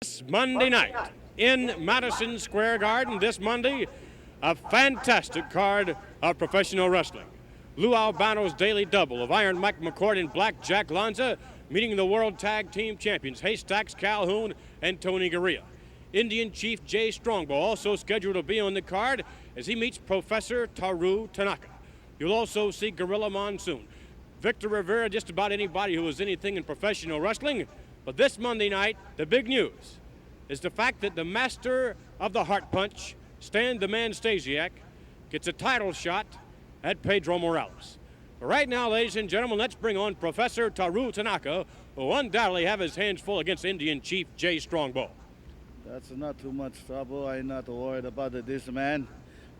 This Monday night in Madison Square Garden, this Monday, a fantastic card of professional wrestling. Lou Albano's daily double of Iron Mike McCord and Blackjack Lanza meeting the World Tag Team Champions Haystacks, Calhoun, and Tony Garea. Indian Chief Jay Strongbow also scheduled to be on the card as he meets Professor Toru Tanaka. You'll also see Gorilla Monsoon, Victor Rivera, just about anybody who is anything in professional wrestling. But this Monday night, the big news is the fact that the master of the heart punch, Stan the Man Stasiak, gets a title shot at Pedro Morales. But right now, ladies and gentlemen, let's bring on Professor Toru Tanaka, who will undoubtedly have his hands full against Indian Chief Jay Strongbow. That's not too much trouble. I'm not worried about this man.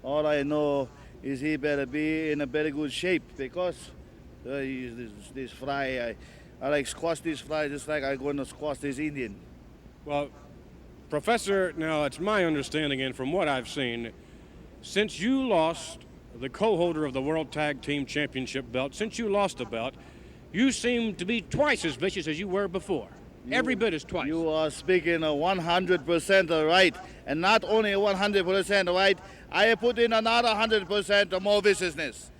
All I know is he better be in a very good shape because this fly, I like squash this fly just like I'm going to squash this Indian. Well, Professor, now it's my understanding, and from what I've seen, since you lost the co-holder of the World Tag Team Championship belt, since you lost the belt, you seem to be twice as vicious as you were before. Every bit as twice. You are speaking 100% right, and not only 100% right, I put in another 100% more viciousness.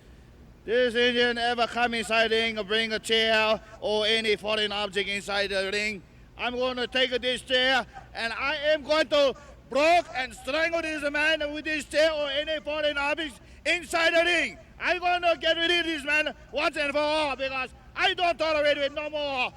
This Indian ever come inside the ring or bring a chair or any foreign object inside the ring, I'm going to take this chair and I am going to break and strangle this man with this chair or any foreign objects inside the ring. I'm going to get rid of this man once and for all because I don't tolerate it no more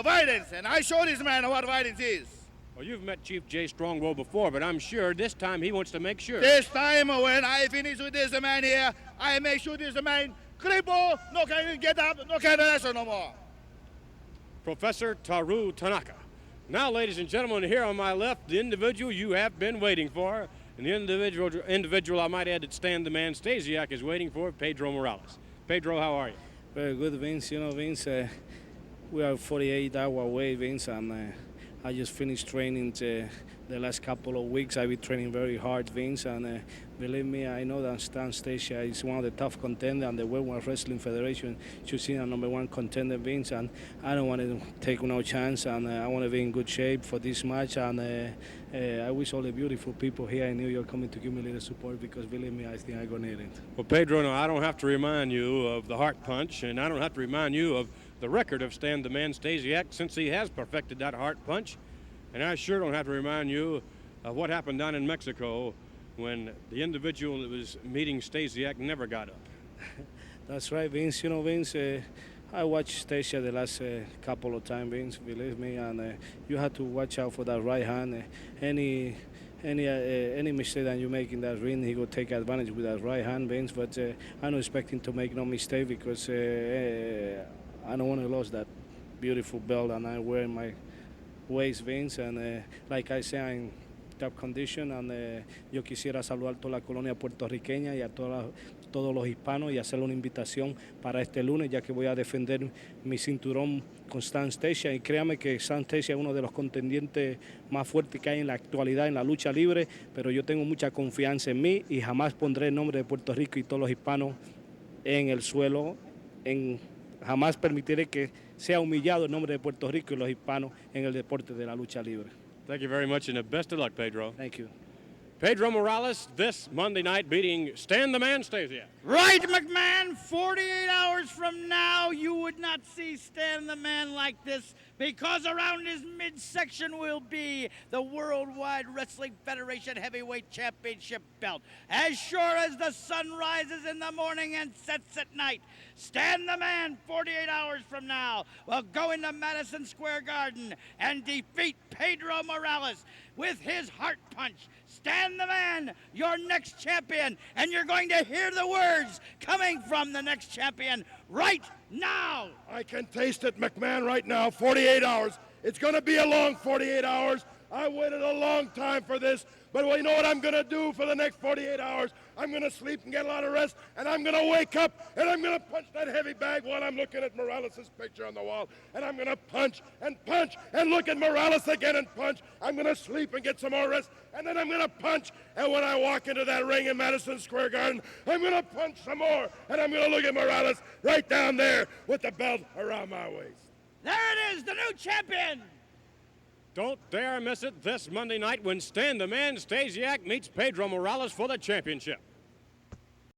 violence, and I show this man what violence is. Well, you've met Chief Jay Strongbow before, but I'm sure this time he wants to make sure. This time when I finish with this man here, I make sure this man cripple, no can get up, no can wrestle no more. Professor Toru Tanaka. Now, ladies and gentlemen, here on my left, the individual you have been waiting for, and the individual I might add that Stan the Man Stasiak is waiting for, Pedro Morales. Pedro, how are you? Very good, Vince. You know, Vince, we are 48 hours away, Vince, and I just finished training the last couple of weeks. I've been training very hard, Vince, and believe me, I know that Stan Stasiak is one of the tough contenders, and the World Wrestling Federation should see a #1 contender, Vince, and I don't want to take no chance, and I want to be in good shape for this match, and I wish all the beautiful people here in New York coming to give me a little support because, believe me, I think I'm going to need it. Well, Pedro, no, I don't have to remind you of the heart punch, and I don't have to remind you of the record of Stan the Man Stasiak since he has perfected that heart punch. And I sure don't have to remind you of what happened down in Mexico when the individual that was meeting Stasiak never got up. That's right, Vince. You know, Vince, I watched Stasiak the last couple of times, Vince, believe me, and you have to watch out for that right hand. Any mistake that you make in that ring, he will take advantage with that right hand, Vince. But I'm not expecting to make no mistake because I don't want to lose that beautiful belt and I wear my waist, Vince. And like I say, I'm in top condition. And yo quisiera saludar toda la colonia puertorriqueña y a todos los hispanos y hacerle una invitación para este lunes, ya que voy a defender mi cinturón con Stan Stasiak. Y créame que Stan Stasiak es uno de los contendientes más fuertes que hay en la actualidad en la lucha libre, pero yo tengo mucha confianza en mí y jamás pondré el nombre de Puerto Rico y todos los hispanos en el suelo. Jamás permitiré que sea humillado el nombre de Puerto Rico y los hispanos en el deporte de la lucha libre. Thank you very much, and the best of luck, Pedro. Thank you. Pedro Morales this Monday night beating Stan the Man Stasiak. Right, McMahon, 48 hours from now, you would not see Stan the Man like this because around his midsection will be the Worldwide Wrestling Federation Heavyweight Championship belt. As sure as the sun rises in the morning and sets at night, Stan the Man, 48 hours from now, will go into Madison Square Garden and defeat Pedro Morales with his heart punch. Stan the Man, your next champion, and you're going to hear the words coming from the next champion right now. I can taste it, McMahon, right now, 48 hours. It's going to be a long 48 hours. I waited a long time for this, but well, you know what I'm going to do for the next 48 hours? I'm going to sleep and get a lot of rest, and I'm going to wake up, and I'm going to punch that heavy bag while I'm looking at Morales' picture on the wall, and I'm going to punch and look at Morales again and punch. I'm going to sleep and get some more rest, and then I'm going to punch, and when I walk into that ring in Madison Square Garden, I'm going to punch some more, and I'm going to look at Morales right down there with the belt around my waist. There it is, the new champion, Don't dare miss it this Monday night when Stan the Man Stasiak meets Pedro Morales for the championship.